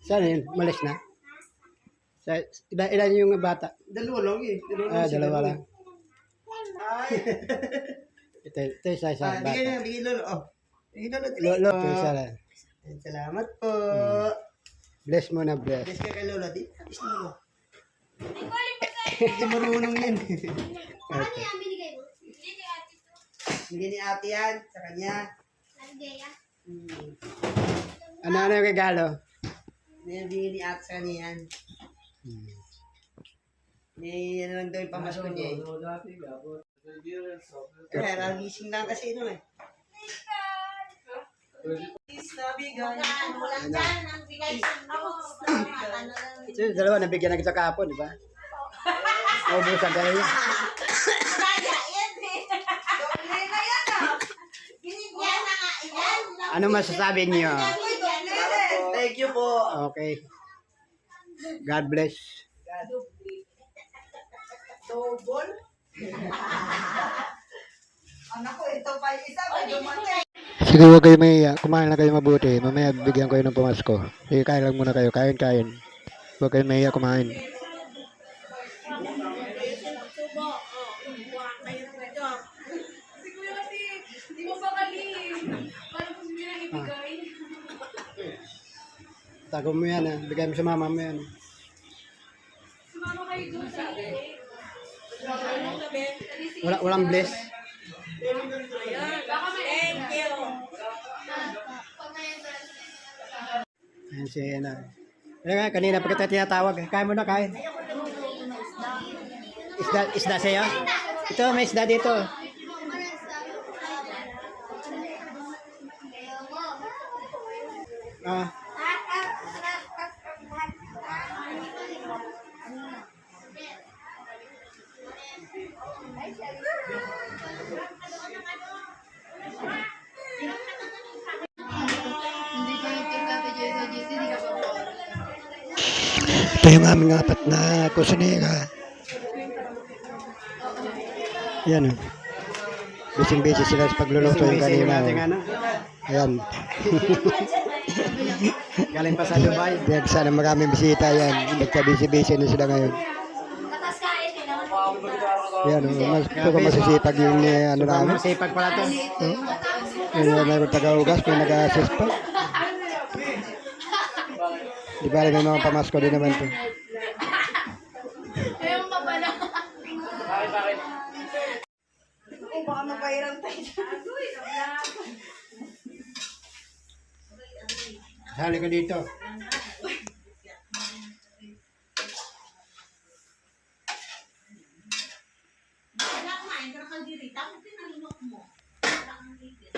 Saan yun? Malis na? Ilan yung bata? Dalawa lang eh. Dalawa lang. Ito isa bata. Bigay lolo. Oh. Bigay lolo. Lolo. Ito isa lang. Salamat po. Bless mo na, bless. Bless ka kay lolo. Di, bless mo. Hindi marunong yan. Ano yan binigay mo? Hindi ni ate yan. Sa kanya. Nagaya? Ano yung regalo? Hindi ni ate sa kanya yan. Yan lang daw yung pamasko niya eh. Kaya nagising lang kasi no eh. Walang dyan, ang bigay sa Ito dalawa, nabigyan na kita kahapon, di ba? Naubusan kayo. Kaya yan eh. Doble na yan ah. Binigyan na nga yan. Ano masasabi niyo? Binigyan na yan. Thank you po. Okay. God bless. Double? Anak ko, ito pa yung isa. Dumatay. Sige, huwag kayo maiya. Kumain na kayo mabuti. Mamaya bigyan kayo ng pamasko. Sige, kain lang muna kayo. Kain. Huwag kayo maiya kumain. Tago mo yan, ha. Bigay mo sa mama mo yan. Sumama kayo doon sa Walang bless. baka may Thank you. Ayan si Ena. Ayan nga, kanina pa kita tinatawag. Kain mo na, kain. Isda sa'yo? Ito, may isda dito. Ah, ito yung aming apat na kusinera. Yan o. Busy sila sa pagluluto yung kanina. Ayan. Galing pa sa Dubai. Yan, sana maraming bisita yan. Nagka-busy na sila ngayon. Katas kain eh naman. Yan o. Ito ka masisipag yung ano namin. Masipag pala to. Yung mayroon taga-ugas, may nag-assist pa. Di ba may mga pamasko din naman to. Ayun pa pala. Bakit? Ay, baka mapahirang tayo. Sali ka dito. Wala kumain ka na kaldiri. Tapos pinalunok mo. Wala kang tigil.